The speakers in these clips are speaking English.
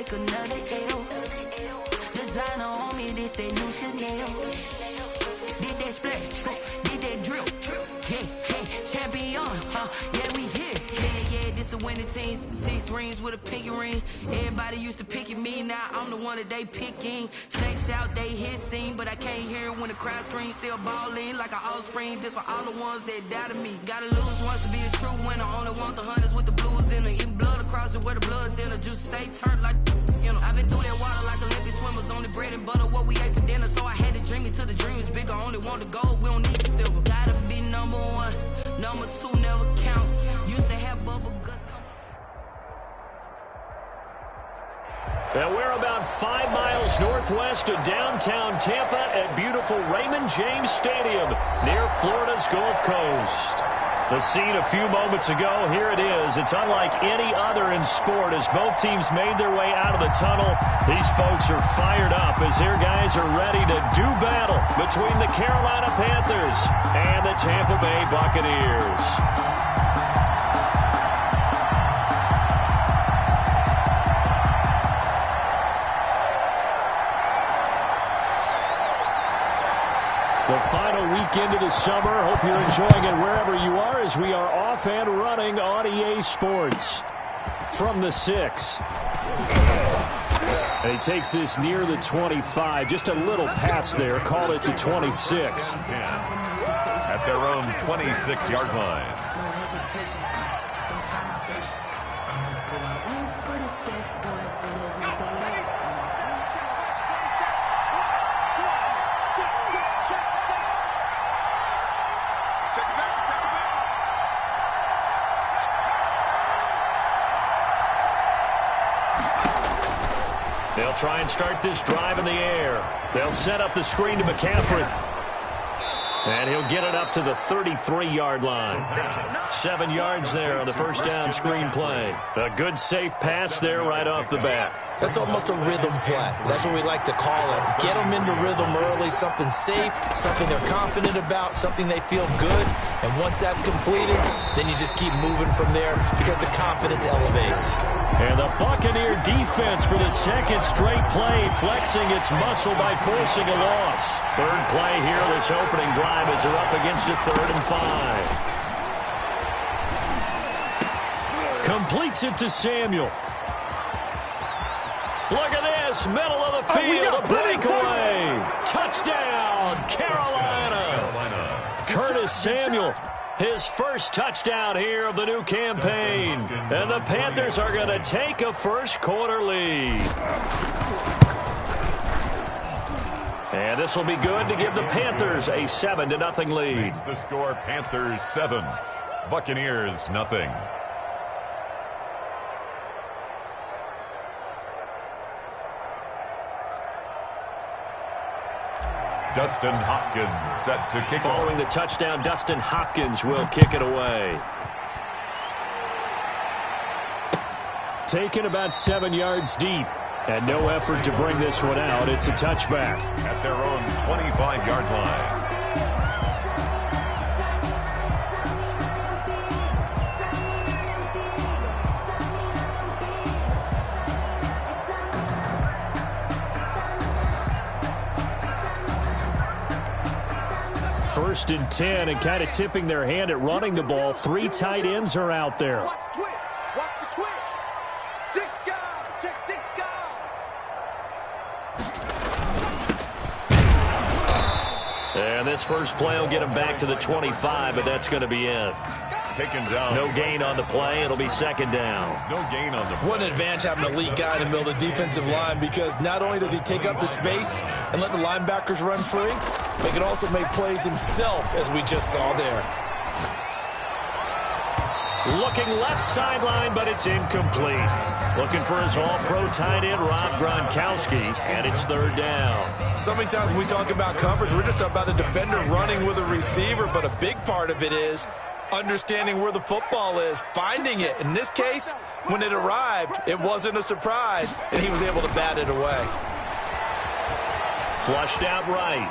take another L. Designer on me, this that new Chanel. Did that split, did that drill. Yeah, champion, yeah, we here. Yeah, this the winning team. 6 rings with a pinky ring. Everybody used to pick at me, now I'm the one that they picking. Snakes out, they hit scene, but I can't hear it when the crowd screams. Still ballin' like an offspring. This for all the ones that doubted me. Gotta lose once to be a true winner. Only want the hunters with the blues in it. Eating blood across it where the blood thinner. Juice stay turned like, you know. I've been through that water like Olympic swimmers. Only bread and butter, what we ate for dinner. So I had to dream it till the dream is bigger. Only want the gold, we don't need the silver. Gotta be number 1, number 2 never count. Used to have bubble guts. And we're about 5 miles northwest of downtown Tampa at beautiful Raymond James Stadium near Florida's Gulf Coast. The scene a few moments ago, here it is. It's unlike any other in sport as both teams made their way out of the tunnel. These folks are fired up as their guys are ready to do battle between the Carolina Panthers and the Tampa Bay Buccaneers. The final weekend of the summer. Hope you're enjoying it wherever you are as we are off and running on EA Sports. From the 6. And he takes this near the 25. Just a little pass there. Call it the 26. 10 at their own 26-yard line. They'll try and start this drive in the air. They'll set up the screen to McCaffrey. And he'll get it up to the 33-yard line. 7 yards there on the first down screen play. A good safe pass there right off the bat. That's almost a rhythm play. That's what we like to call it. Get them into rhythm early, something safe, something they're confident about, something they feel good. And once that's completed, then you just keep moving from there because the confidence elevates. And the Buccaneer defense for the second straight play, flexing its muscle by forcing a loss. Third play here, this opening drive as they're up against a 3rd and 5. Completes it to Samuel. Look at this, middle of the field, a breakaway. Touchdown, Carolina. Curtis Samuel, his first touchdown here of the new campaign. And the Panthers are going to take a first-quarter lead. And this will be good to give the Panthers a 7-0 lead. Makes the score Panthers 7, Buccaneers 0. Dustin Hopkins set to kick off. Following the touchdown, Dustin Hopkins will kick it away. Taken about 7 yards deep. And no effort to bring this one out. It's a touchback. At their own 25-yard line. First and 10, and kind of tipping their hand at running the ball. 3 tight ends are out there. Watch the twitch. Watch the twitch. 6 guys. Check 6 guys. And this first play will get him back to the 25, but that's going to be it. Taken down. No gain on the play. It'll be 2nd down. No gain on the play. What an advantage having an elite guy in the middle of the defensive line, because not only does he take up the space and let the linebackers run free, but he can also make plays himself, as we just saw there. Looking left sideline, but it's incomplete. Looking for his all-pro tight end, Rob Gronkowski, and it's 3rd down. So many times when we talk about coverage, we're just about a defender running with a receiver, but a big part of it is understanding where the football is, finding it. In this case, when it arrived, it wasn't a surprise, and he was able to bat it away. Flushed out right.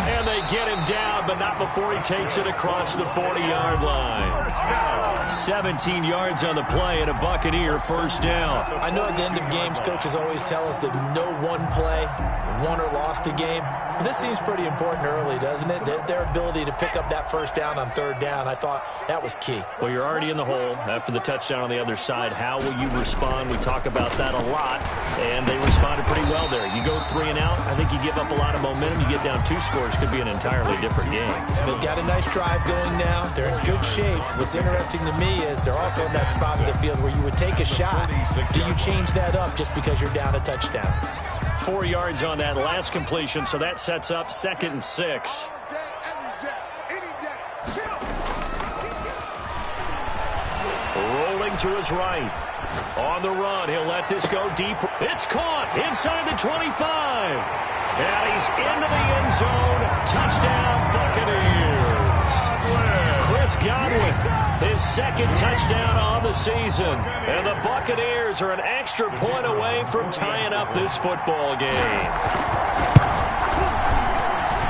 And they get him down, but not before he takes it across the 40-yard line. 17 yards on the play and a Buccaneer first down. I know at the end of games, coaches always tell us that no one play won or lost a game. But this seems pretty important early, doesn't it? Their ability to pick up that first down on third down, I thought that was key. Well, you're already in the hole after the touchdown on the other side. How will you respond? We talk about that a lot, and they responded pretty well there. You go 3 and out, I think you give up a lot of momentum. You get down 2 scores, could be an entirely different game. So they've got a nice drive going now. They're in good shape. What's interesting to me is they're also in that spot of the field where you would take a shot. Do you change that up just because you're down a touchdown? 4 yards on that last completion, so that sets up 2nd and 6. Rolling to his right. On the run, he'll let this go deep. It's caught inside the 25. And he's into the end zone. Touchdown, Buccaneers. Chris Godwin, his 2nd touchdown on the season. And the Buccaneers are an extra point away from tying up this football game.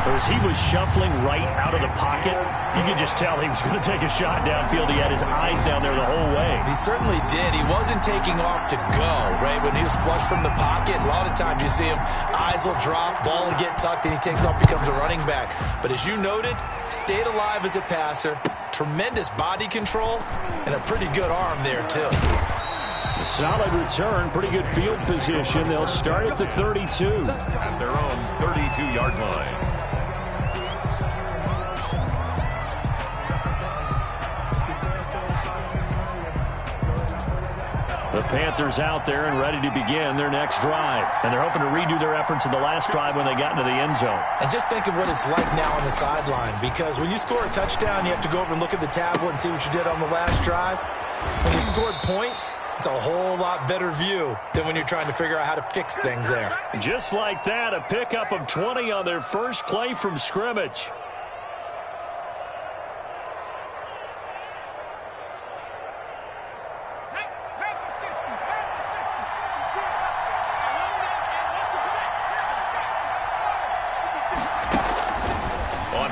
As he was shuffling right out of the pocket, you could just tell he was going to take a shot downfield. He had his eyes down there the whole way. He certainly did. He wasn't taking off to go, right? When he was flush from the pocket, a lot of times you see him, eyes will drop, ball will get tucked, and he takes off, becomes a running back. But as you noted, stayed alive as a passer, tremendous body control, and a pretty good arm there, too. A solid return, pretty good field position. They'll start at the 32. At their own 32-yard line. The Panthers out there and ready to begin their next drive. And they're hoping to redo their efforts in the last drive when they got into the end zone. And just think of what it's like now on the sideline, because when you score a touchdown, you have to go over and look at the tablet and see what you did on the last drive. When you scored points, it's a whole lot better view than when you're trying to figure out how to fix things there. Just like that, a pickup of 20 on their first play from scrimmage.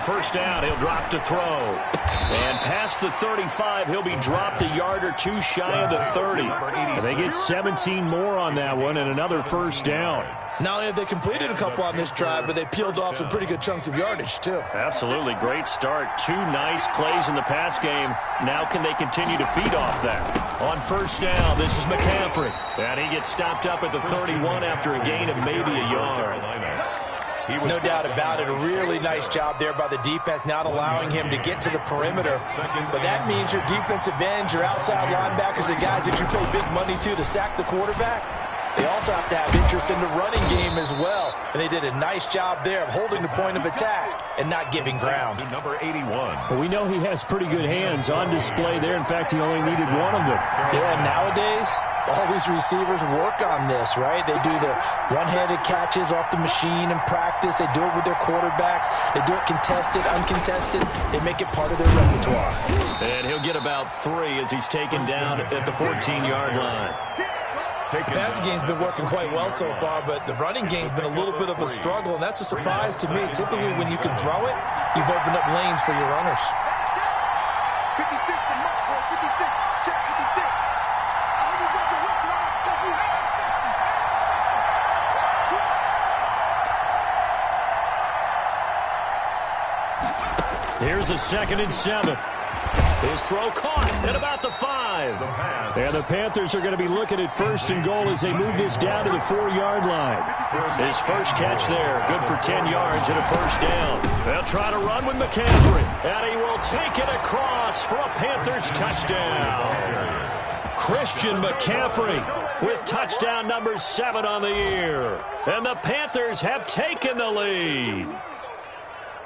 First down, he'll drop to throw. And past the 35, he'll be dropped a yard or 2 shy of the 30. And they get 17 more on that one and another first down. Not only have they completed a couple on this drive, but they peeled off some pretty good chunks of yardage, too. Absolutely. Great start. 2 nice plays in the pass game. Now can they continue to feed off that? On first down, this is McCaffrey. And he gets stopped up at the 31 after a gain of maybe a yard. No doubt about it. A really nice job there by the defense, not allowing him to get to the perimeter. But that means your defensive ends, your outside linebackers, the guys that you pay big money to sack the quarterback, they also have to have interest in the running game as well. And they did a nice job there of holding the point of attack and not giving ground. Number 81. Well, we know he has pretty good hands on display there. In fact, he only needed one of them. Yeah, nowadays, all these receivers work on this, right? They do the one-handed catches off the machine in practice. They do it with their quarterbacks. They do it contested, uncontested. They make it part of their repertoire. And he'll get about 3 as he's taken down at the 14-yard line. The passing game's been working quite well so far, but the running game's been a little bit of a struggle, and that's a surprise to me. Typically, when you can throw it, you've opened up lanes for your runners. 56 to Mark, 56. Check 56. Here's a 2nd and 7. His throw caught at about the 5. And the Panthers are going to be looking at 1st and goal as they move this down to the 4-yard line. His first catch there, good for 10 yards and a first down. They'll try to run with McCaffrey. And he will take it across for a Panthers touchdown. Christian McCaffrey with touchdown number 7 on the year. And the Panthers have taken the lead.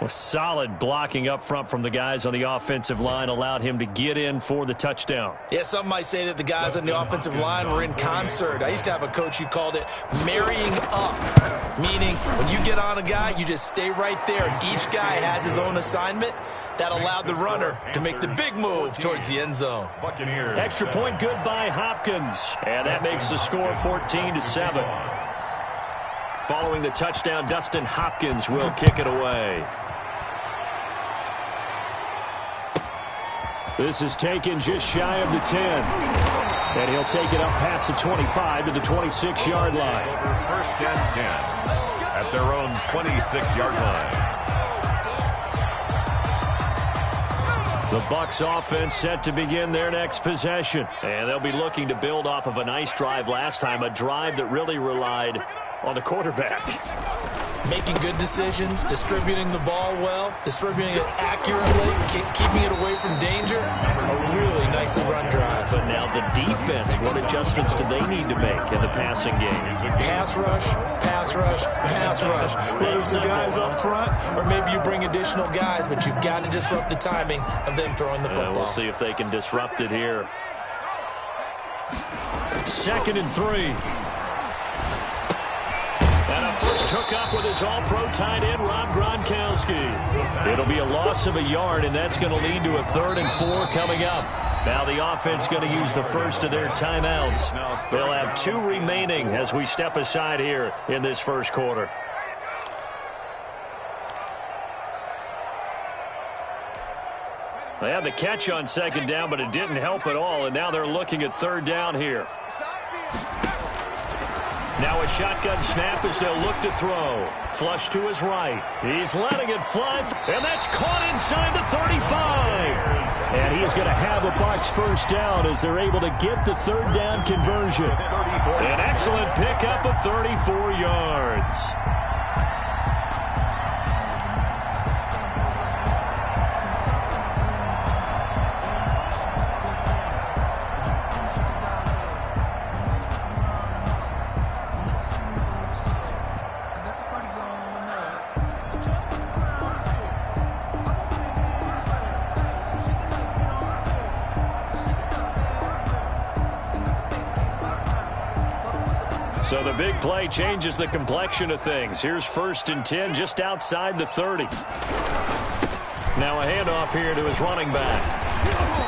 Well, solid blocking up front from the guys on the offensive line allowed him to get in for the touchdown. Yeah, some might say that the guys on the offensive line were in concert. I used to have a coach who called it marrying up, meaning when you get on a guy, you just stay right there, and each guy has his own assignment. That allowed the runner to make the big move towards the end zone. Extra point good by Hopkins, and that makes the score 14-7. Following the touchdown, Dustin Hopkins will kick it away. This is taken just shy of the 10. And he'll take it up past the 25 to the 26-yard line. First and 10 at their own 26-yard line. The Bucs offense set to begin their next possession. And they'll be looking to build off of a nice drive last time, a drive that really relied on the quarterback. Making good decisions, distributing the ball well, distributing it accurately, keeping it away from danger. A really nicely run drive. But now the defense, what adjustments do they need to make in the passing game? Pass rush, pass rush, pass rush. Whether it's the guys up front or maybe you bring additional guys, but you've got to disrupt the timing of them throwing the football. We'll see if they can disrupt it here. 2nd and 3. And a first hookup with his all-pro tight end, Rob Gronkowski. It'll be a loss of a yard, and that's going to lead to a 3rd and 4 coming up. Now the offense going to use the first of their timeouts. They'll have 2 remaining as we step aside here in this first quarter. They had the catch on 2nd down, but it didn't help at all, and now they're looking at 3rd down here. Now a shotgun snap as they'll look to throw. Flush to his right. He's letting it fly, and that's caught inside the 35. And he is going to have a Bucs first down as they're able to get the 3rd down conversion. An excellent pickup of 34 yards. So the big play changes the complexion of things. Here's 1st and 10 just outside the 30. Now a handoff here to his running back.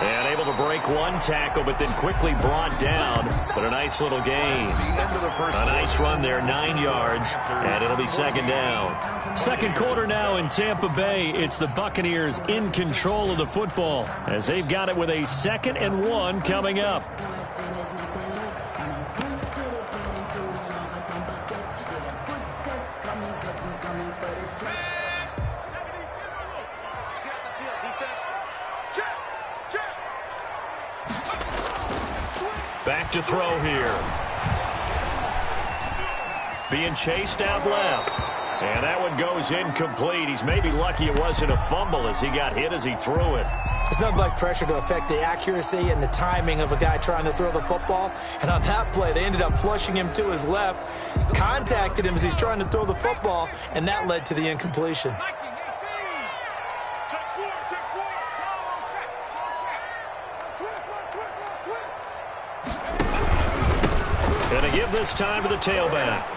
And able to break 1 tackle, but then quickly brought down. But a nice little gain. A nice run there, 9 yards, and it'll be 2nd down. 2nd quarter now in Tampa Bay. It's the Buccaneers in control of the football as they've got it with a 2nd and 1 coming up. Back to throw here. Being chased out left. And that one goes incomplete. He's maybe lucky it wasn't a fumble as he got hit as he threw it. It's nothing like pressure to affect the accuracy and the timing of a guy trying to throw the football. And on that play, they ended up flushing him to his left, contacted him as he's trying to throw the football, and that led to the incompletion. And a give this time to the tailback.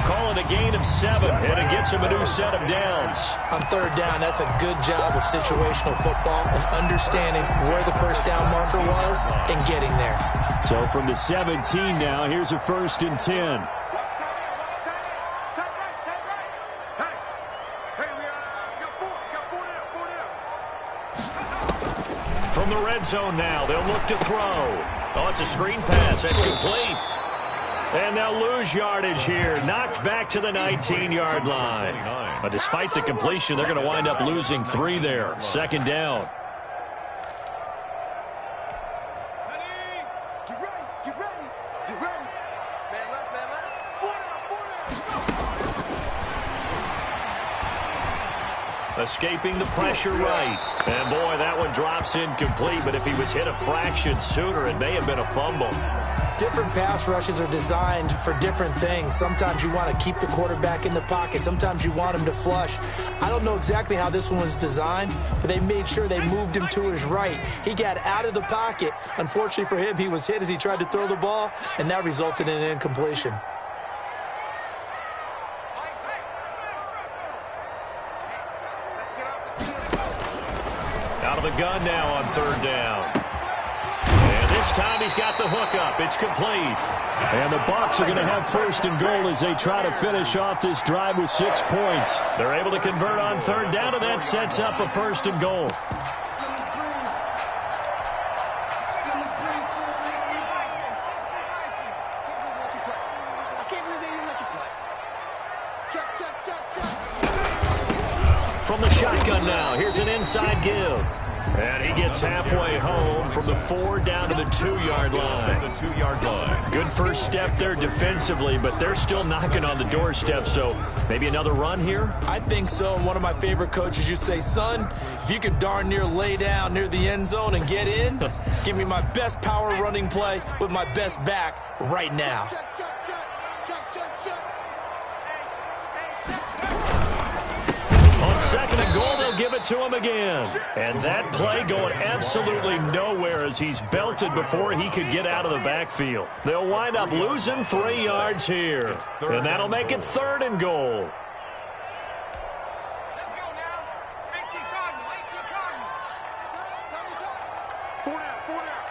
Calling a gain of 7, and it gets him a new set of downs. On 3rd down, that's a good job of situational football and understanding where the first down marker was and getting there. So from the 17 now, here's a 1st and 10. From the red zone now, they'll look to throw. Oh, it's a screen pass. That's complete. And they'll lose yardage here. Knocked back to the 19-yard line. But despite the completion, they're going to wind up losing 3 there. 2nd down. Escaping the pressure right. And, boy, that one drops incomplete. But if he was hit a fraction sooner, it may have been a fumble. Different pass rushes are designed for different things. Sometimes you want to keep the quarterback in the pocket. Sometimes you want him to flush. I don't know exactly how this one was designed, but they made sure they moved him to his right. He got out of the pocket. Unfortunately for him, he was hit as he tried to throw the ball, and that resulted in an incompletion. Out of the gun now on 3rd down. And this time he's got the hookup. It's complete. And the Bucs are going to have 1st and goal as they try to finish off this drive with 6 points. They're able to convert on 3rd down, and that sets up a 1st and goal. shotgun now. Here's an inside give. And he gets halfway home from the 4 down to the 2-yard line. The 2-yard line. Good first step there defensively, but they're still knocking on the doorstep, so maybe another run here? I think so. And one of my favorite coaches used to say, son, if you can darn near lay down near the end zone and get in, give me my best power running play with my best back right now. On 2nd and goal, they'll give it to him again. And that play going absolutely nowhere as he's belted before he could get out of the backfield. They'll wind up losing 3 yards here. And that'll make it 3rd and goal. Let's go now. 18 Cardinal, 18 Cardinal. 4 down, 4 down.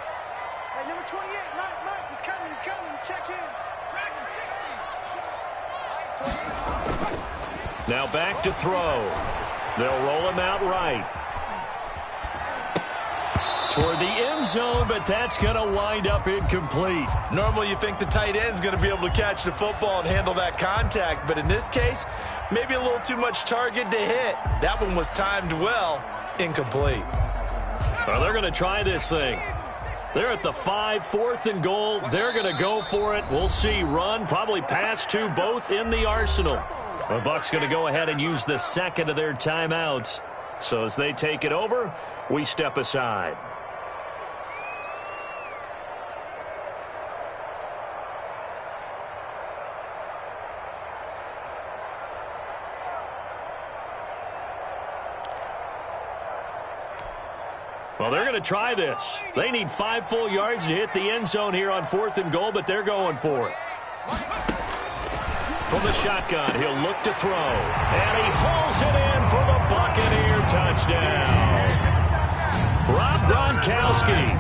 Hey, number 28, Mike, he's coming. Check in. Dragon 60. Now back to throw. They'll roll him out right. Toward the end zone, but that's going to wind up incomplete. Normally you think the tight end's going to be able to catch the football and handle that contact, but in this case, maybe a little too much target to hit. That one was timed well, incomplete. Well, they're going to try this thing. They're at the 5, 4th and goal. They're going to go for it. We'll see. Run, probably pass to both in the arsenal. The Bucs going to go ahead and use the 2nd of their timeouts. So as they take it over, we step aside. Well, they're going to try this. They need 5 full yards to hit the end zone here on 4th and goal, but they're going for it. From the shotgun, he'll look to throw. And he hauls it in for the Buccaneer touchdown. Rob Gronkowski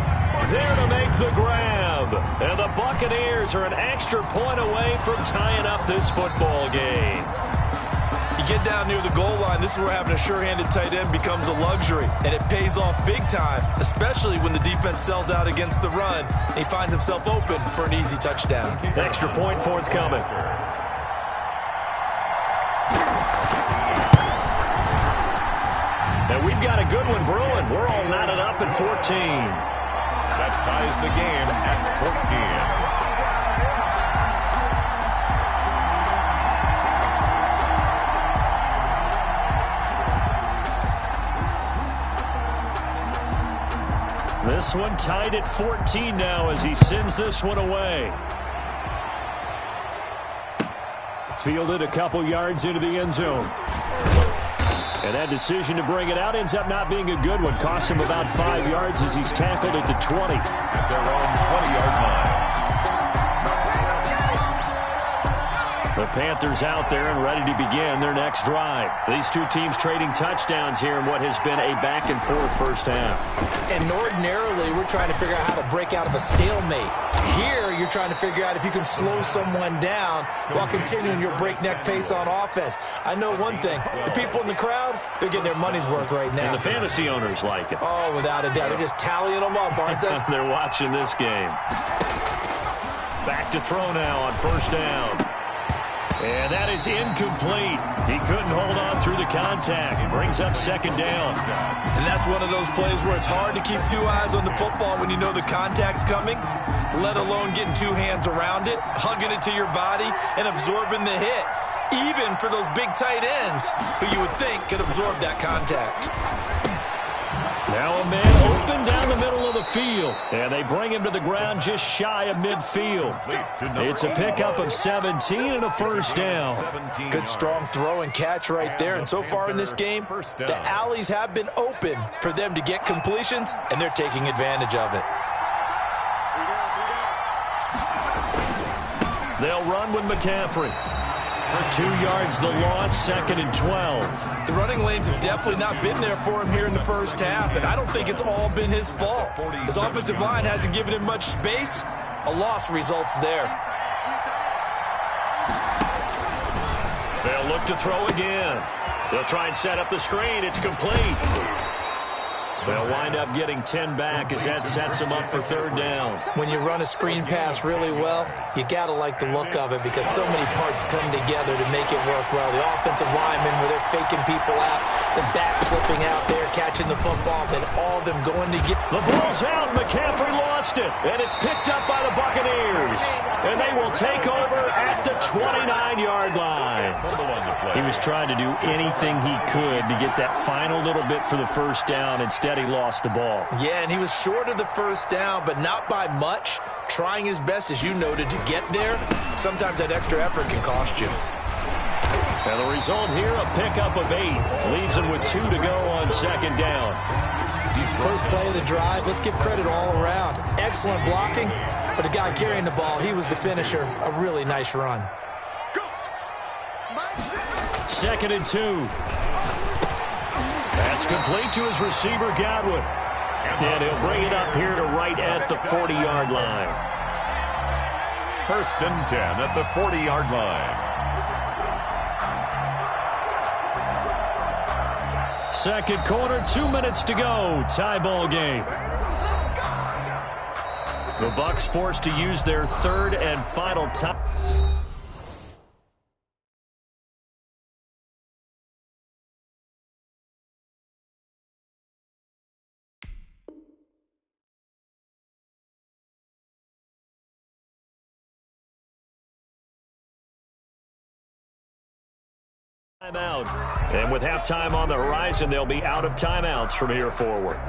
there to make the grab. And the Buccaneers are an extra point away from tying up this football game. You get down near the goal line, this is where having a sure-handed tight end becomes a luxury. And it pays off big time, especially when the defense sells out against the run. And he finds himself open for an easy touchdown. Extra point forthcoming. And we've got a good one brewing. We're all knotted up at 14. That ties the game at 14. This one tied at 14 now as he sends this one away. Fielded a couple yards into the end zone. And that decision to bring it out ends up not being a good one. Costs him about 5 yards as he's tackled at the 20. At their own 20-yard line. The Panthers out there and ready to begin their next drive. These two teams trading touchdowns here in what has been a back-and-forth first half. And ordinarily, we're trying to figure out how to break out of a stalemate. Here, you're trying to figure out if you can slow someone down while continuing your breakneck pace on offense. I know one thing. The people in the crowd, they're getting their money's worth right now. And the fantasy owners like it. Oh, without a doubt. They're just tallying them up, aren't they? They're watching this game. Back to throw now on 1st down. And that is incomplete. He couldn't hold on through the contact. Brings up 2nd down. And that's one of those plays where it's hard to keep 2 eyes on the football when you know the contact's coming, let alone getting 2 hands around it, hugging it to your body, and absorbing the hit, even for those big tight ends who you would think could absorb that contact. Now a man open down the middle of the field. And they bring him to the ground just shy of midfield. It's a pickup of 17 and a 1st down. Good strong throw and catch right there. And so far in this game, the alleys have been open for them to get completions, and they're taking advantage of it. They'll run with McCaffrey. 2 yards the loss, 2nd and 12. The running lanes have definitely not been there for him here in the first half, and I don't think it's all been his fault. His offensive line hasn't given him much space. A loss results there. They'll look to throw again. They'll try and set up the screen. It's complete. They'll wind up getting 10 back as that sets them up for third down. When you run a screen pass really well, you got to like the look of it because so many parts come together to make it work well. The offensive linemen, where they're faking people out, the back slipping out there, catching the football, then all of them going to get... The ball's out. McCaffrey lost it, and it's picked up by the Buccaneers. And they will take over at the 29-yard line. He was trying to do anything he could to get that final little bit for the first down. Instead, he lost the ball. Yeah, and he was short of the first down, but not by much. Trying his best, as you noted, to get there. Sometimes that extra effort can cost you. And the result here, a pickup of 8. Leaves him with 2 to go on second down. First play of the drive, let's give credit all around. Excellent blocking, but the guy carrying the ball, he was the finisher. A really nice run. Second and 2. That's complete to his receiver, Godwin. And he'll bring it up here to right at the 40-yard line. First and 10 at the 40-yard line. Second quarter, 2 minutes to go. Tie ball game. The Bucs forced to use their third and final time. Timeout. And with halftime on the horizon, they'll be out of timeouts from here forward.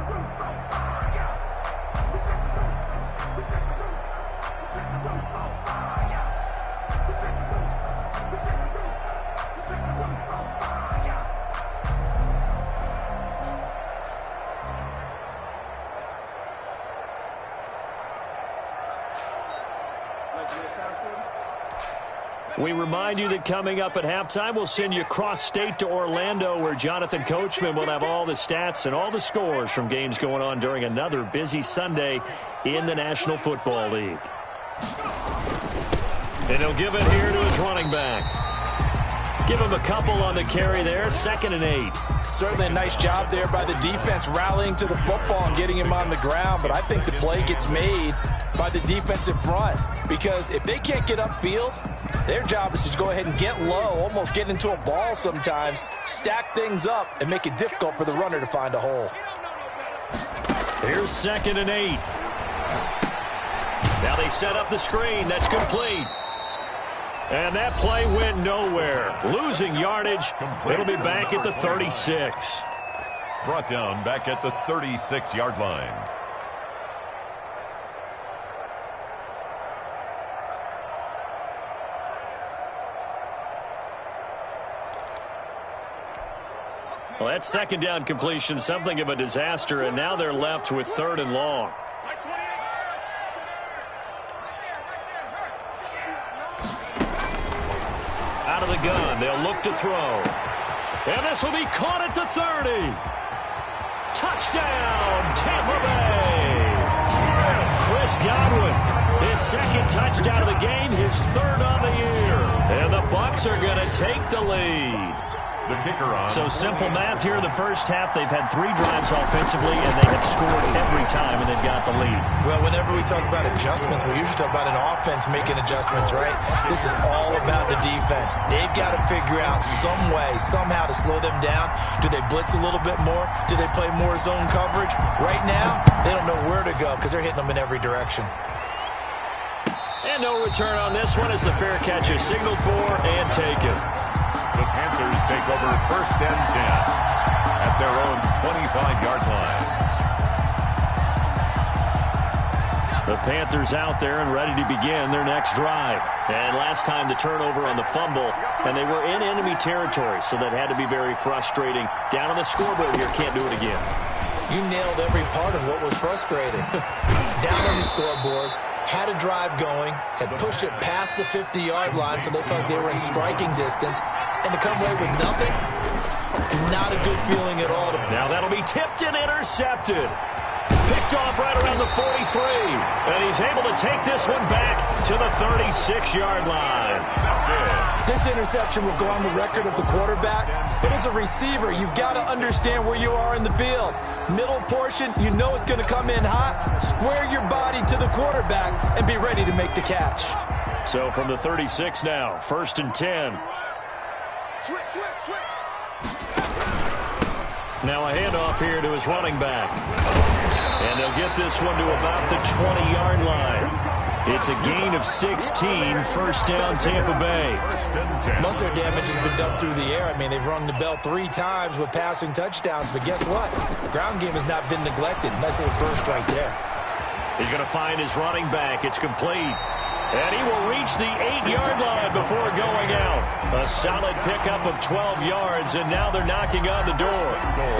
We remind you that coming up at halftime, we'll send you cross-state to Orlando, where Jonathan Coachman will have all the stats and all the scores from games going on during another busy Sunday in the National Football League. And he'll give it here to his running back. Give him a couple on the carry there, 2nd and 8. Certainly a nice job there by the defense rallying to the football and getting him on the ground, but I think the play gets made by the defensive front because if they can't get upfield, their job is to go ahead and get low, almost get into a ball sometimes, stack things up, and make it difficult for the runner to find a hole. Here's 2nd and 8. Now they set up the screen. That's complete. And that play went nowhere. Losing yardage. It'll be back at the 36. Brought down back at the 36-yard line. Well, that second down completion, something of a disaster, and now they're left with 3rd and long. Out of the gun, they'll look to throw. And this will be caught at the 30. Touchdown, Tampa Bay. Chris Godwin, his 2nd touchdown of the game, his 3rd on the year. And the Bucs are going to take the lead. The kicker on. So simple math here in the first half. They've had 3 drives offensively, and they have scored every time, and they've got the lead. Well, whenever we talk about adjustments, we usually talk about an offense making adjustments, right? This is all about the defense. They've got to figure out some way, somehow to slow them down. Do they blitz a little bit more? Do they play more zone coverage? Right now, they don't know where to go because they're hitting them in every direction. And no return on this one as the fair catch is signaled for and taken. The Panthers take over 1st and 10 at their own 25-yard line. The Panthers out there and ready to begin their next drive. And last time the turnover on the fumble, and they were in enemy territory, so that had to be very frustrating. Down on the scoreboard here, can't do it again. You nailed every part of what was frustrating. Down on the scoreboard, had a drive going, had pushed it past the 50-yard line, so they felt they were in striking distance. And to come away with nothing, not a good feeling at all. Now that'll be tipped and intercepted. Picked off right around the 43. And he's able to take this one back to the 36-yard line. This interception will go on the record of the quarterback, but as a receiver, you've got to understand where you are in the field. Middle portion, you know it's going to come in hot. Square your body to the quarterback and be ready to make the catch. So from the 36 now, 1st and 10. Switch. Now a handoff here to his running back. And they'll get this one to about the 20-yard line. It's a gain of 16, first down Tampa Bay. Most of their damage has been done through the air. I mean, they've rung the bell 3 times with passing touchdowns, but guess what? The ground game has not been neglected. Nice little burst right there. He's going to find his running back. It's complete. And he will reach the 8-yard line before going out. A solid pickup of 12 yards, and now they're knocking on the door.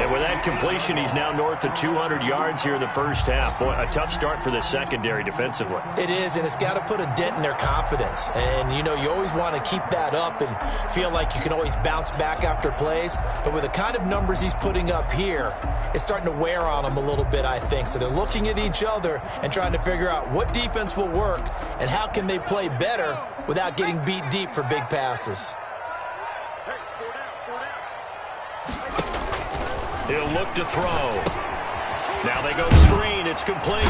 And with that completion, he's now north of 200 yards here in the first half. Boy, a tough start for the secondary defensively. It is, and it's got to put a dent in their confidence. And, you know, you always want to keep that up and feel like you can always bounce back after plays. But with the kind of numbers he's putting up here, it's starting to wear on them a little bit, I think. So they're looking at each other and trying to figure out what defense will work and how can they play better without getting beat deep for big passes. He'll look to throw. Now they go screen. It's complete.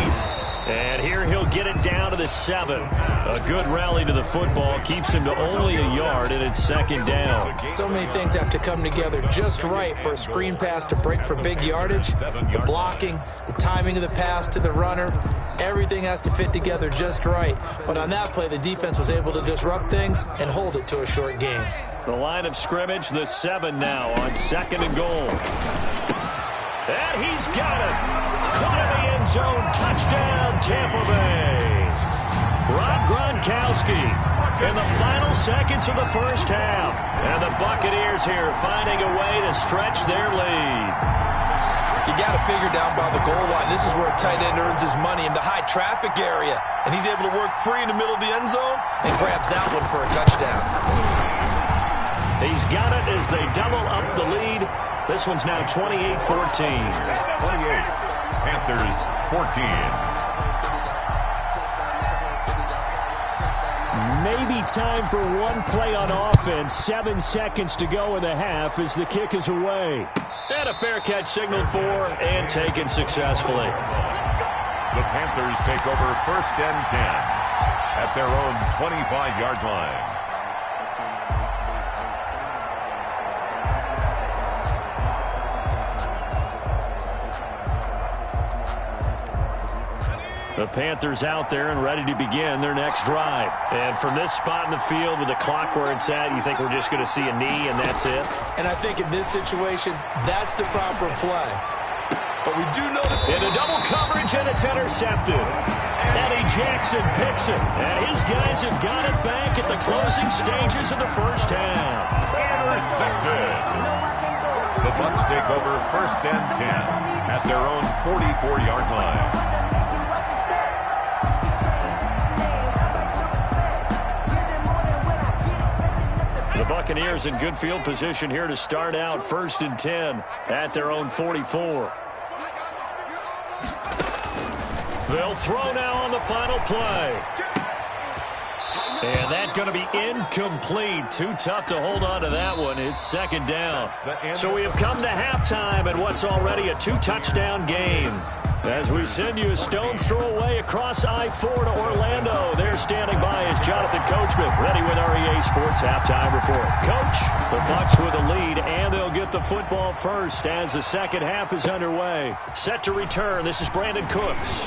And here he'll get it down to the 7. A good rally to the football keeps him to only a yard, and it's 2nd down. So many things have to come together just right for a screen pass to break for big yardage. The blocking, the timing of the pass to the runner, everything has to fit together just right. But on that play, the defense was able to disrupt things and hold it to a short gain. The line of scrimmage, the 7 now on 2nd and goal. And he's got it. Caught in the end zone. Touchdown, Tampa Bay. Rob Gronkowski in the final seconds of the first half. And the Buccaneers here finding a way to stretch their lead. You got to figure down by the goal line. This is where a tight end earns his money in the high traffic area. And he's able to work free in the middle of the end zone and grabs that one for a touchdown. He's got it as they double up the lead. This one's now 28-14. 28. Panthers 14. Maybe time for one play on offense. 7 seconds to go in the half as the kick is away. And a fair catch signaled for and taken successfully. The Panthers take over 1st and 10 at their own 25-yard line. The Panthers out there and ready to begin their next drive. And from this spot in the field with the clock where it's at, you think we're just going to see a knee and that's it? And I think in this situation, that's the proper play. But we do know that... Into double coverage, and it's intercepted. Eddie Jackson picks it. And his guys have got it back at the closing stages of the first half. Intercepted. The Bucs take over 1st and 10 at their own 44-yard line. The Buccaneers in good field position here to start out 1st and 10 at their own 44. They'll throw now on the final play. And that's going to be incomplete. Too tough to hold on to that one. It's 2nd down. So we have come to halftime in what's already a 2-touchdown game. As we send you a stone's throw away across I-4 to Orlando. There standing by is Jonathan Coachman, ready with our EA Sports Halftime Report. Coach, the Bucs with a lead, and they'll get the football first as the second half is underway. Set to return, this is Brandon Cooks.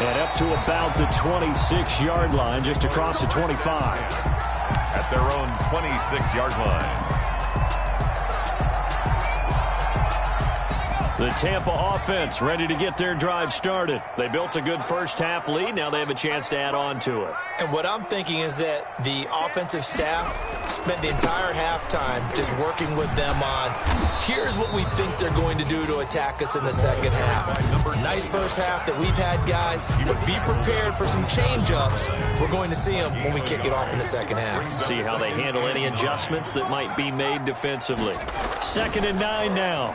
And up to about the 26-yard line, just across the 25. At their own 26-yard line. The Tampa offense ready to get their drive started. They built a good first half lead. Now they have a chance to add on to it. And what I'm thinking is that the offensive staff spent the entire halftime just working with them on, here's what we think they're going to do to attack us in the second half. Nice first half that we've had, guys, but be prepared for some change-ups. We're going to see them when we kick it off in the second half. See how they handle any adjustments that might be made defensively. 2nd and 9 now.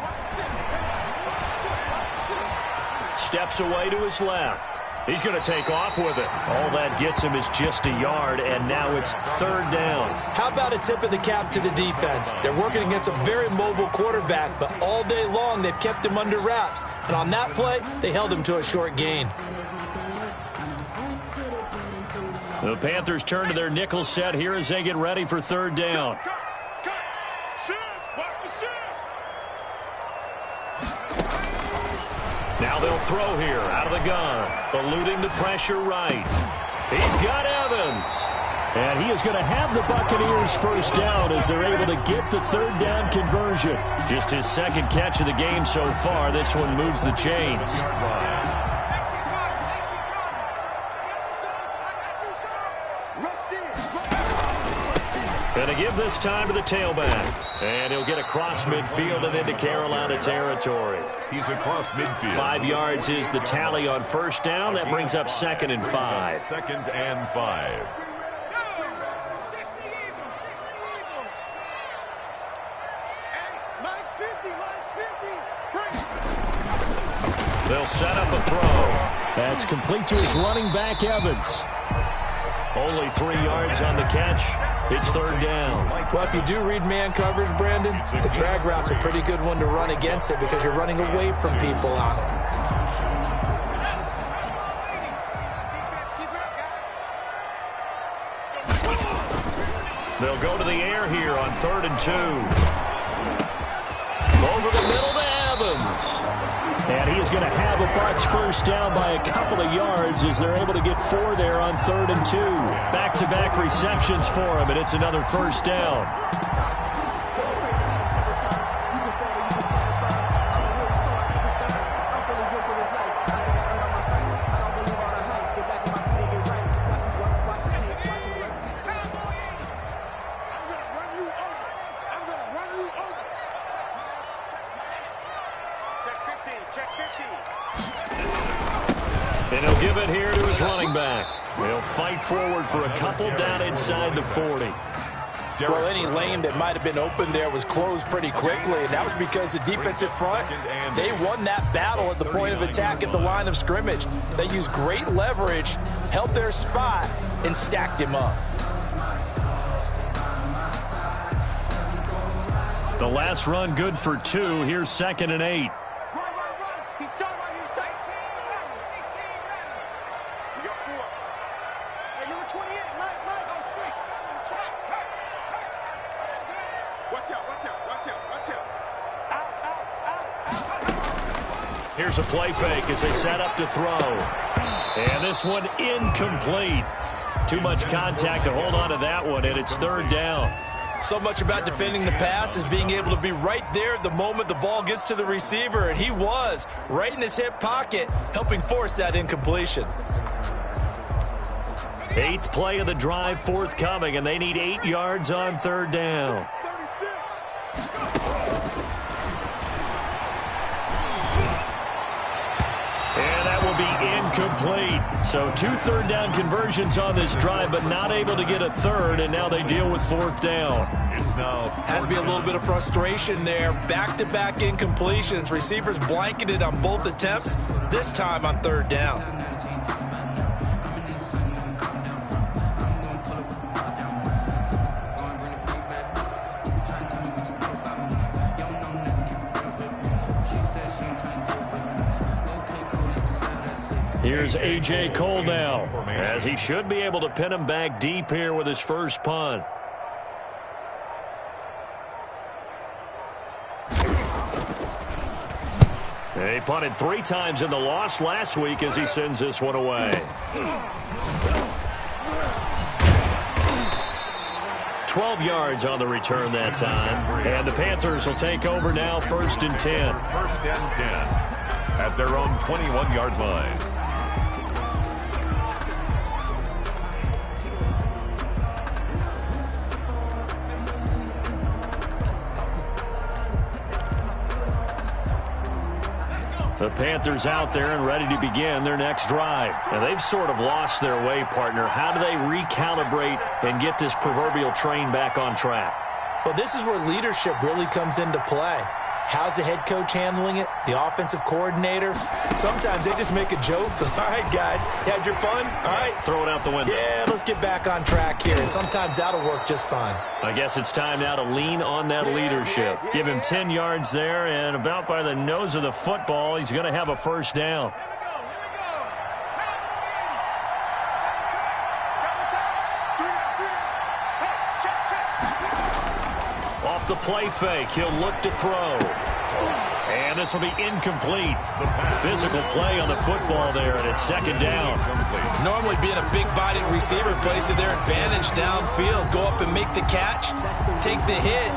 Steps away to his left. He's going to take off with it. All that gets him is just a yard, and now it's third down. How about a tip of the cap to the defense? They're working against a very mobile quarterback, but all day long they've kept him under wraps. And on that play, they held him to a short gain. The Panthers turn to their nickel set here as they get ready for third down. Now they'll throw here out of the gun, eluding the pressure right. He's got Evans. And he is going to have the Buccaneers first down as they're able to get the third down conversion. Just his second catch of the game so far. This one moves the chains. Going to give this time to the tailback. And he'll get across midfield and into Carolina territory. He's across midfield. 5 yards is the tally on first down. That brings up 2nd and 5. 2nd and 5. They'll set up a throw. That's complete to his running back, Evans. Only 3 yards on the catch. It's third down. Well, if you do read man coverage, Brandon, the drag route's a pretty good one to run against it because you're running away from people on it. They'll go to the air here on 3rd and 2. Over the middle to Evans. And he is going to have a Bucs first down by a couple of yards as they're able to get 4 there on 3rd and 2. Back-to-back receptions for him, and it's another first down. And he'll give it here to his running back. They'll fight forward for a couple down inside the 40. Well, any lane that might have been open there was closed pretty quickly, and that was because the defensive front, they won that battle at the point of attack at the line of scrimmage. They used great leverage, held their spot, and stacked him up. The last run good for 2. Here's 2nd and 8. Here's a play fake as they set up to throw. And this one incomplete. Too much contact to hold on to that one, and it's third down. So much about defending the pass is being able to be right there the moment the ball gets to the receiver, and he was right in his hip pocket, helping force that incompletion. 8th play of the drive forthcoming, and they need 8 yards on third down. And that will be incomplete. So 2 third down conversions on this drive, but not able to get a third, and now they deal with 4th down. Has to be a little bit of frustration there. Back-to-back incompletions. Receivers blanketed on both attempts, this time on third down. Here's A.J. Cole now, as he should be able to pin him back deep here with his first punt. He punted 3 times in the loss last week as he sends this one away. 12 yards on the return that time. And the Panthers will take over now, 1st and 10. 1st and 10 at their own 21-yard line. The Panthers out there and ready to begin their next drive. And they've sort of lost their way, partner. How do they recalibrate and get this proverbial train back on track? Well, this is where leadership really comes into play. How's the head coach handling it? The offensive coordinator? Sometimes they just make a joke. All right, guys, you had your fun? All right. Throw it out the window. Yeah, let's get back on track here, and sometimes that'll work just fine. I guess it's time now to lean on that leadership. Give him 10 yards there, and about by the nose of the football, he's going to have a first down. Off the play fake, he'll look to throw. And this will be incomplete. Physical play on the football there, and it's second down. Normally being a big-bodied receiver plays to their advantage downfield. Go up and make the catch, take the hit,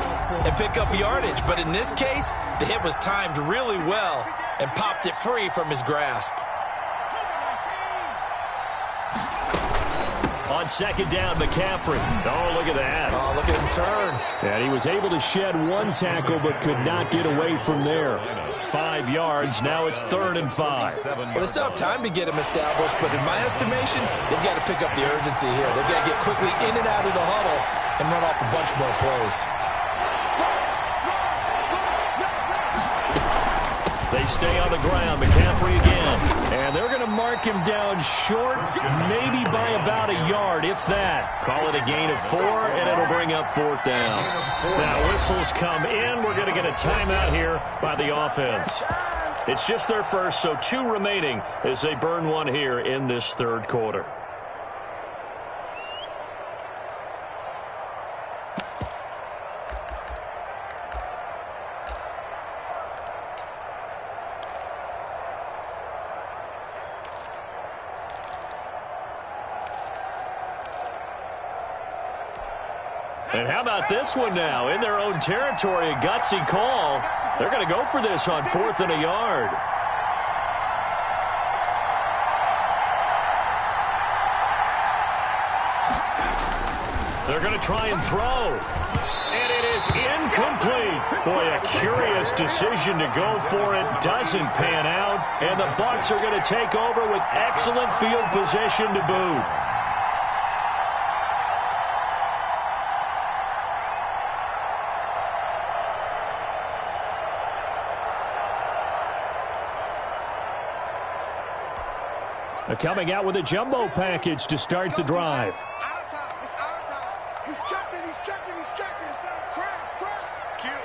and pick up yardage. But in this case, the hit was timed really well and popped it free from his grasp. On second down, McCaffrey. Oh, look at that. Oh, look at him turn. And he was able to shed one tackle but could not get away from there. 5 yards. Now it's 3rd and 5. Well, they still have time to get him established, but in my estimation, they've got to pick up the urgency here. They've got to get quickly in and out of the huddle and run off a bunch more plays. They stay on the ground. McCaffrey again. And they're going to mark him down short, maybe by about a yard, if that. Call it a gain of 4, and it'll bring up 4th down. Now, whistles come in. We're going to get a timeout here by the offense. It's just their first, so 2 remaining as they burn one here in this 3rd quarter. And how about this one now? In their own territory, a gutsy call. They're going to go for this on 4th and a yard. They're going to try and throw. And it is incomplete. Boy, a curious decision to go for it. Doesn't pan out. And the Bucs are going to take over with excellent field position to boot. Coming out with a jumbo package to start the drive. It's our time. He's checking. Crash. Kill.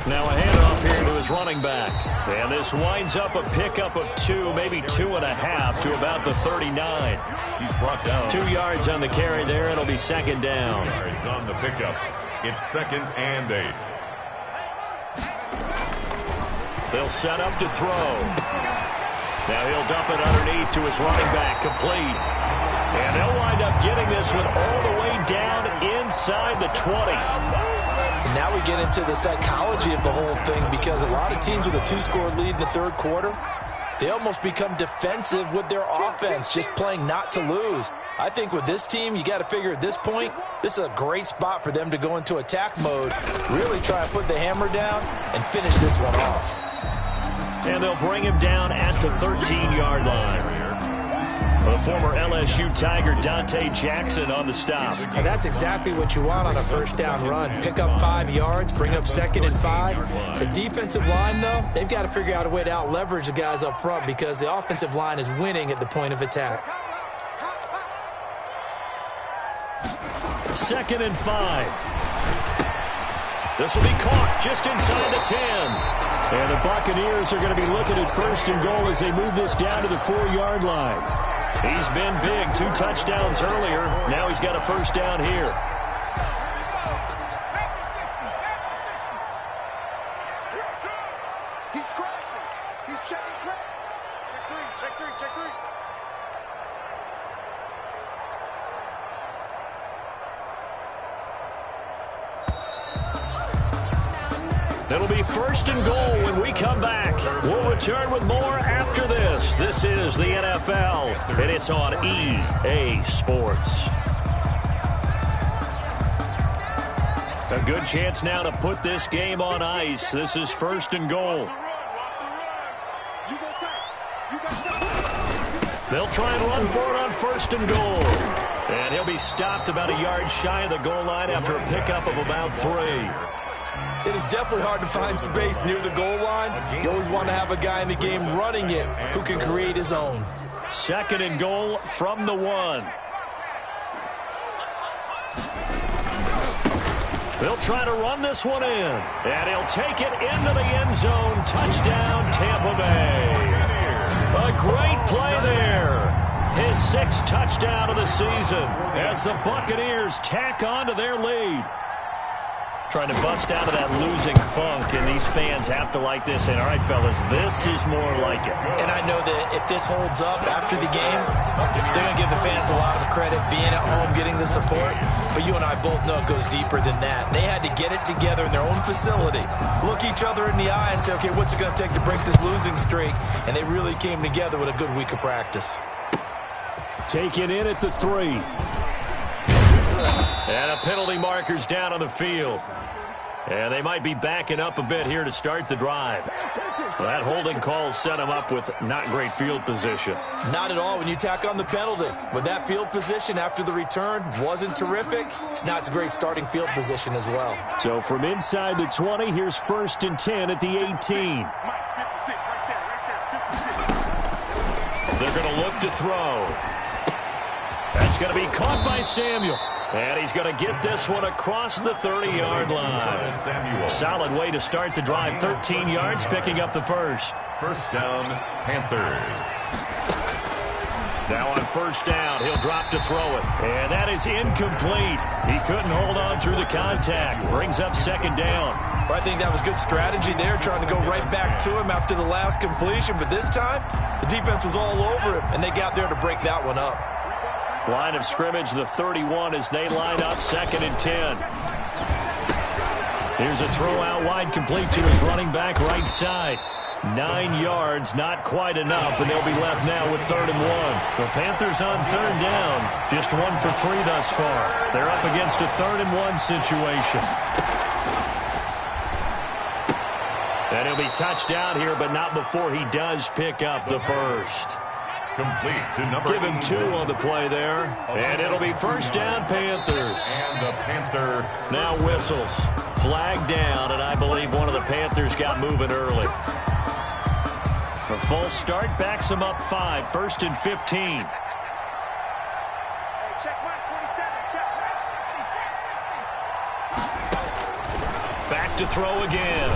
Now a handoff here to his running back. And this winds up a pickup of 2, maybe 2.5 to about the 39. He's brought down. 2 yards on the carry there. It'll be second down. 2 yards on the pickup. It's 2nd and 8. They'll set up to throw. Now he'll dump it underneath to his running back, complete. And they'll wind up getting this one all the way down inside the 20. And now we get into the psychology of the whole thing, because a lot of teams with a 2-score lead in the 3rd quarter, they almost become defensive with their offense, just playing not to lose. I think with this team, you got to figure at this point, this is a great spot for them to go into attack mode, really try to put the hammer down and finish this one off. And they'll bring him down at the 13-yard line. The former LSU Tiger Dante Jackson on the stop. And that's exactly what you want on a first down run. Pick up 5 yards, bring up 2nd and 5. The defensive line, though, they've got to figure out a way to out-leverage the guys up front, because the offensive line is winning at the point of attack. 2nd and 5. This will be caught just inside the 10. And the Buccaneers are going to be looking at 1st and goal as they move this down to the 4-yard line. He's been big, 2 touchdowns earlier. Now he's got a first down here. He's crossing. He's checking crash. Check 3. It'll be 1st and goal when we come back. We'll return with more after this. This is the NFL, and it's on EA Sports. A good chance now to put this game on ice. This is 1st and goal. They'll try and run for it on 1st and goal. And he'll be stopped about a yard shy of the goal line after a pickup of about 3. It is definitely hard to find space near the goal line. You always want to have a guy in the game running it who can create his own. 2nd and goal from the 1. They'll try to run this one in. And he'll take it into the end zone. Touchdown, Tampa Bay. A great play there. His 6th touchdown of the season as the Buccaneers tack on to their lead. Trying to bust out of that losing funk, and these fans have to like this. And, all right, fellas, this is more like it. And I know that if this holds up after the game, they're going to give the fans a lot of credit being at home, getting the support. But you and I both know it goes deeper than that. They had to get it together in their own facility, look each other in the eye and say, okay, what's it going to take to break this losing streak? And they really came together with a good week of practice. Taken in at the 3. And a penalty marker's down on the field. And they might be backing up a bit here to start the drive. Well, that holding call set them up with not great field position. Not at all when you tack on the penalty. With that field position after the return wasn't terrific, it's not a great starting field position as well. So from inside the 20, here's 1st and 10 at the 18. They're going to look to throw. That's going to be caught by Samuel. And he's going to get this one across the 30-yard line. Solid way to start the drive. 13 yards, picking up the 1st. 1st down, Panthers. Now on 1st down, he'll drop to throw it. And that is incomplete. He couldn't hold on through the contact. Brings up 2nd down. Well, I think that was good strategy there, trying to go right back to him after the last completion. But this time, the defense was all over him, and they got there to break that one up. Line of scrimmage, the 31 as they line up 2nd and 10. Here's a throw out wide, complete to his running back right side. 9 yards, not quite enough, and they'll be left now with 3rd and 1. The Panthers on 3rd down, just 1 for 3 thus far. They're up against a 3rd and 1 situation. And he'll be touched down here, but not before he does pick up the 1st. Complete to number Give him 2 on the play there. And it'll be 1st down, Panthers. And the Panther now whistles. Flag down, and I believe one of the Panthers got moving early. A false start backs him up 5. 1st and 15. Hey, check mark 27. Check. Back to throw again.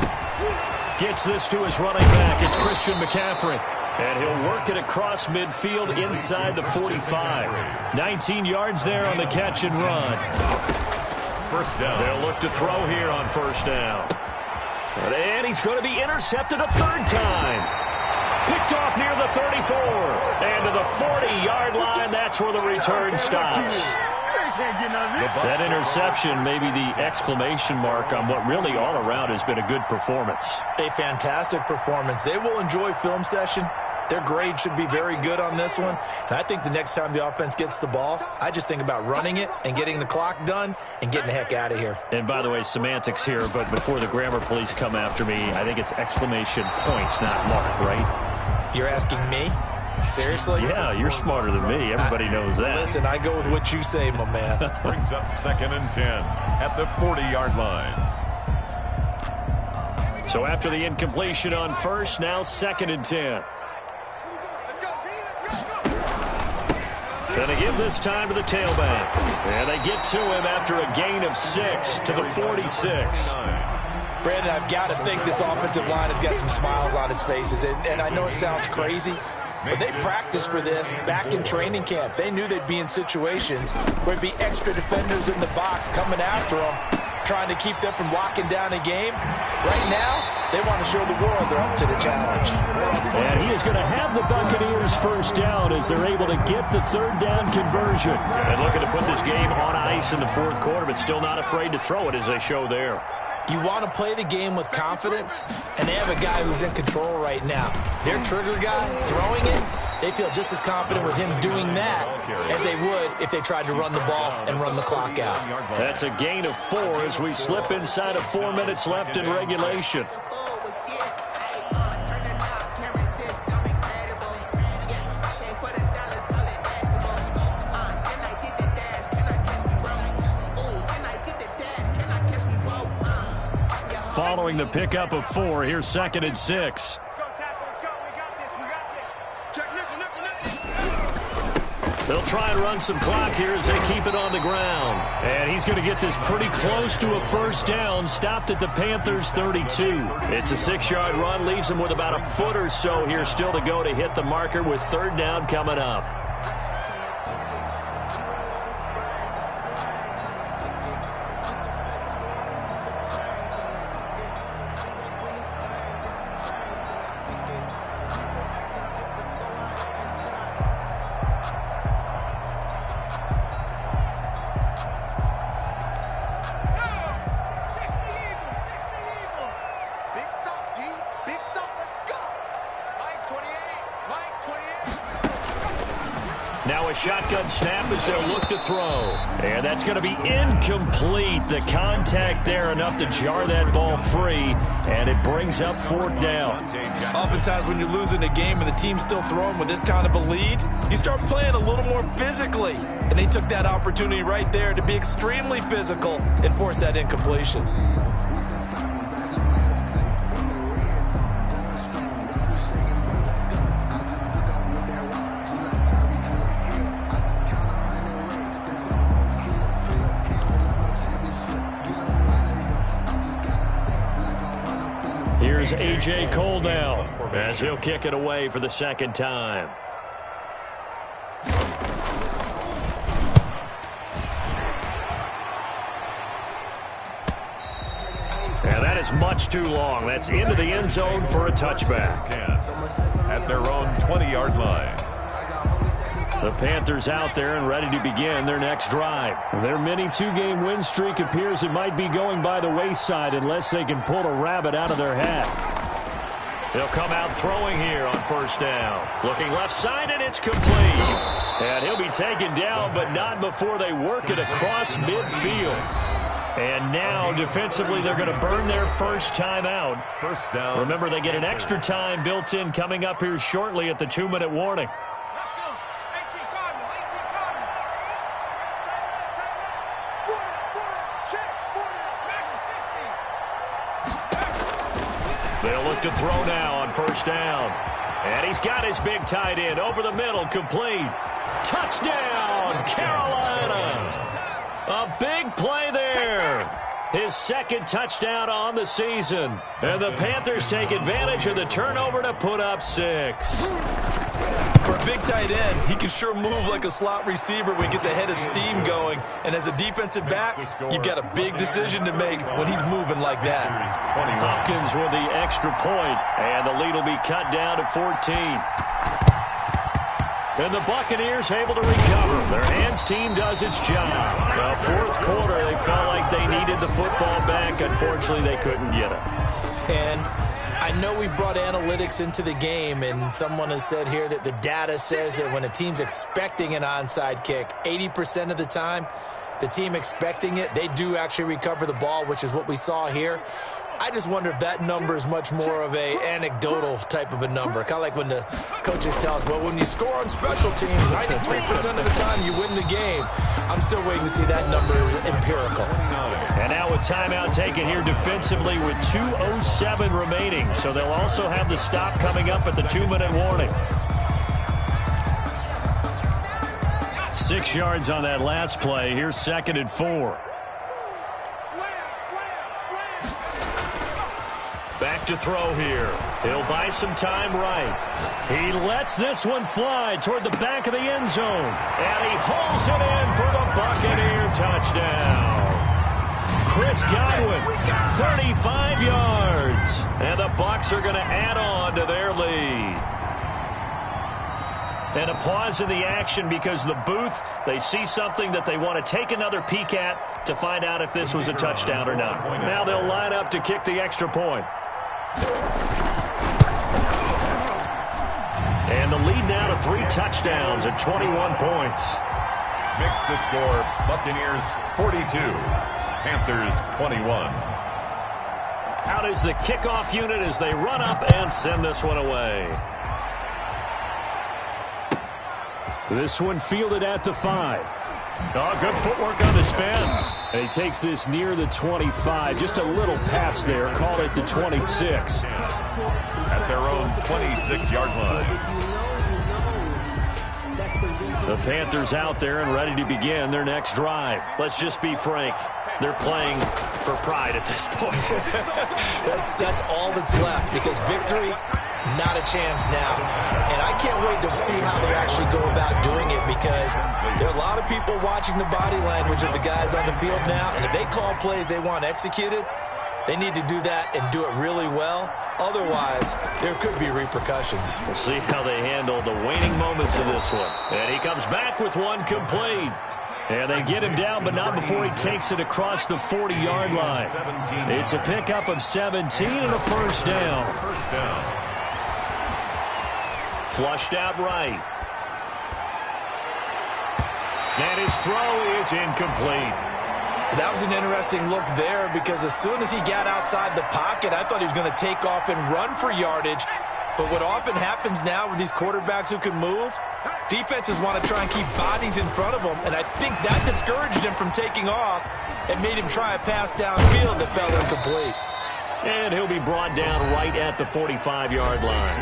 Gets this to his running back. It's Christian McCaffrey. And he'll work it across midfield inside the 45. 19 yards there on the catch and run. 1st down. They'll look to throw here on 1st down. And he's going to be intercepted a 3rd time. Picked off near the 34. And to the 40-yard line, that's where the return stops. That interception may be the exclamation mark on what really all around has been a good performance. A fantastic performance. They will enjoy film session. Their grade should be very good on this one. And I think the next time the offense gets the ball, I just think about running it and getting the clock done and getting the heck out of here. And by the way, semantics here, but before the grammar police come after me, I think it's exclamation points, not mark, right? You're asking me? Seriously? Yeah, you're smarter than me. Everybody knows that. Listen, I go with what you say, my man. Brings up 2nd and 10 at the 40-yard line. So after the incompletion on 1st, now 2nd and 10. Let's go, D. Let's go. Gonna give this time to the tailback. And they get to him after a gain of 6 to the 46. Brandon, I've got to think this offensive line has got some smiles on its faces. And I know it sounds crazy, but they practiced for this back in training camp. They knew they'd be in situations where it'd be extra defenders in the box coming after them, trying to keep them from locking down a game. Right now, they want to show the world they're up to the challenge. And he is going to have the Buccaneers 1st down as they're able to get the 3rd down conversion. And looking to put this game on ice in the 4th quarter, but still not afraid to throw it as they show there. You want to play the game with confidence, and they have a guy who's in control right now. Their trigger guy, throwing it, they feel just as confident with him doing that as they would if they tried to run the ball and run the clock out. That's a gain of 4 as we slip inside of 4 minutes left in regulation. following the pickup of 4. Here's 2nd and 6. They'll try and run some clock here as they keep it on the ground. And he's going to get this pretty close to a first down, stopped at the Panthers' 32. It's a 6-yard run, leaves them with about a foot or so here still to go to hit the marker with 3rd down coming up. Now a shotgun snap as they'll look to throw. And that's going to be incomplete. The contact there enough to jar that ball free, and it brings up 4th down. Oftentimes when you're losing a game and the team's still throwing with this kind of a lead, you start playing a little more physically. And they took that opportunity right there to be extremely physical and force that incompletion. Here's A.J. Cole now as he'll kick it away for the 2nd time. And that is much too long. That's into the end zone for a touchback. 10 at their own 20-yard line. The Panthers out there and ready to begin their next drive. Their mini 2-game win streak appears it might be going by the wayside unless they can pull a rabbit out of their hat. They'll come out throwing here on 1st down. Looking left side, and it's complete. And he'll be taken down, but not before they work it across midfield. And now, defensively, they're going to burn their first time out. 1st down. Remember, they get an extra time built in coming up here shortly at the 2-minute warning. They'll look to throw now on 1st down. And he's got his big tight end over the middle, complete. Touchdown, Carolina. A big play there. His 2nd touchdown on the season. And the Panthers take advantage of the turnover to put up 6. For a big tight end, he can sure move like a slot receiver when he gets a head of steam going. And as a defensive back, you've got a big decision to make when he's moving like that. Hopkins with the extra point, and the lead will be cut down to 14. And the Buccaneers able to recover. Their hands team does its job. Well, 4th quarter, they felt like they needed the football back. Unfortunately, they couldn't get it. And I know we brought analytics into the game, and someone has said here that the data says that when a team's expecting an onside kick, 80% of the time, the team expecting it, they do actually recover the ball, which is what we saw here. I just wonder if that number is much more of a anecdotal type of a number. Kind of like when the coaches tell us, well, when you score on special teams, 93% of the time you win the game. I'm still waiting to see that number is empirical. And now a timeout taken here defensively with 2:07 remaining. So they'll also have the stop coming up at the 2-minute warning. 6 yards on that last play. Here's 2nd and 4. Back to throw here. He'll buy some time right. He lets this one fly toward the back of the end zone. And he hauls it in for the Buccaneer touchdown. Chris Godwin, 35 yards. And the Bucs are going to add on to their lead. And a pause in the action because the booth, they see something that they want to take another peek at to find out if this was a touchdown or not. Now they'll line up to kick the extra point. And the lead now to 3 touchdowns at 21 points. Mix the score. Buccaneers 42. Panthers 21. Out is the kickoff unit as they run up and send this one away. This one fielded at the 5. Oh, good footwork on the spin. And he takes this near the 25, just a little pass there, call it the 26. At their own 26-yard line. The Panthers out there and ready to begin their next drive. Let's just be frank. They're playing for pride at this point. That's all that's left, because victory, not a chance now. And I can't wait to see how they actually go about doing it, because there are a lot of people watching the body language of the guys on the field now, and if they call plays they want executed, they need to do that and do it really well. Otherwise, there could be repercussions. We'll see how they handle the waning moments of this one. And he comes back with one complete. And they get him down, but not before he takes it across the 40-yard line. It's a pickup of 17 and a first down. Flushed out right. And his throw is incomplete. That was an interesting look there, because as soon as he got outside the pocket, I thought he was going to take off and run for yardage. But what often happens now with these quarterbacks who can move, defenses want to try and keep bodies in front of them, and I think that discouraged him from taking off and made him try a pass downfield that fell incomplete. And he'll be brought down right at the 45-yard line.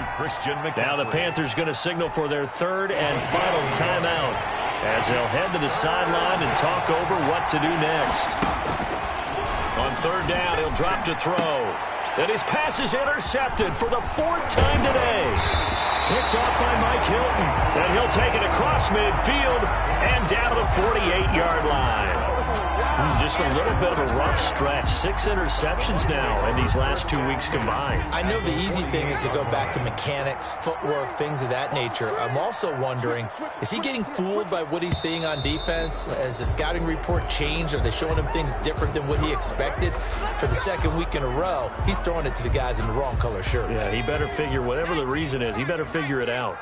Now the Panthers going to signal for their third and final timeout, as they'll head to the sideline and talk over what to do next. On third down, he'll drop to throw. And his pass is intercepted for the fourth time today. Picked off by Mike Hilton. And he'll take it across midfield and down to the 48-yard line. Just a little bit of a rough stretch. 6 interceptions now in these last 2 weeks combined. I know the easy thing is to go back to mechanics, footwork, things of that nature. I'm also wondering, is he getting fooled by what he's seeing on defense? Has the scouting report changed? Are they showing him things different than what he expected? For the second week in a row, he's throwing it to the guys in the wrong color shirts. Yeah, he better figure, whatever the reason is, he better figure it out.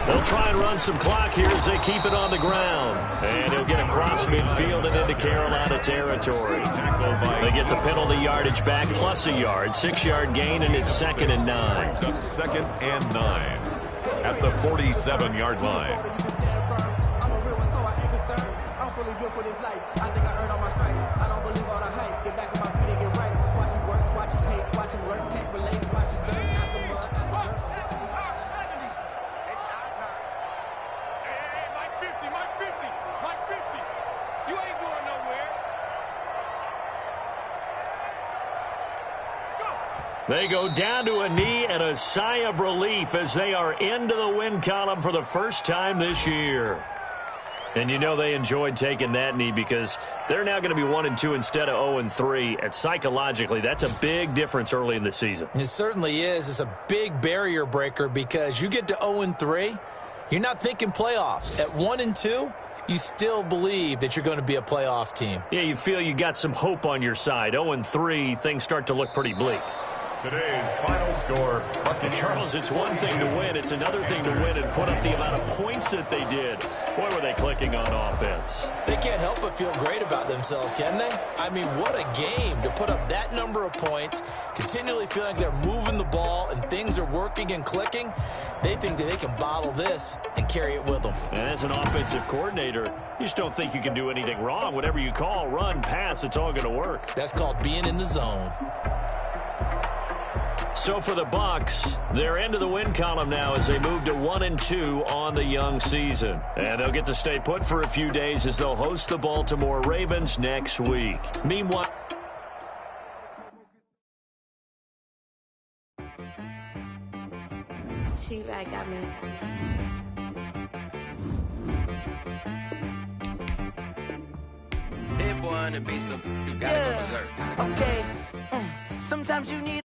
They'll try and run some clock here as they keep it on the ground. And he'll get across midfield and into Carolina territory. They get the penalty yardage back plus a yard. 6-yard gain, and it's 2nd and 9. Up 2nd and 9 at the 47-yard line. They go down to a knee and a sigh of relief as they are into the win column for the first time this year. And you know they enjoyed taking that knee, because they're now going to be 1-2 instead of 0-3. And psychologically, that's a big difference early in the season. It certainly is. It's a big barrier breaker, because you get to 0-3, you're not thinking playoffs. At 1-2, you still believe that you're going to be a playoff team. Yeah, you feel you got some hope on your side. 0-3, things start to look pretty bleak. Today's final score. And Charles, it's one thing to win. It's another thing to win and put up the amount of points that they did. Boy, were they clicking on offense. They can't help but feel great about themselves, can they? I mean, what a game to put up that number of points, continually feeling like they're moving the ball and things are working and clicking. They think that they can bottle this and carry it with them. And as an offensive coordinator, you just don't think you can do anything wrong. Whatever you call, run, pass, it's all going to work. That's called being in the zone. So for the Bucs, they're into the win column now as they move to 1-2 on the young season. And they'll get to stay put for a few days as they'll host the Baltimore Ravens next week. Meanwhile, she I got me. Hit boy on the beat, so you gotta go berserk. Okay. Sometimes you need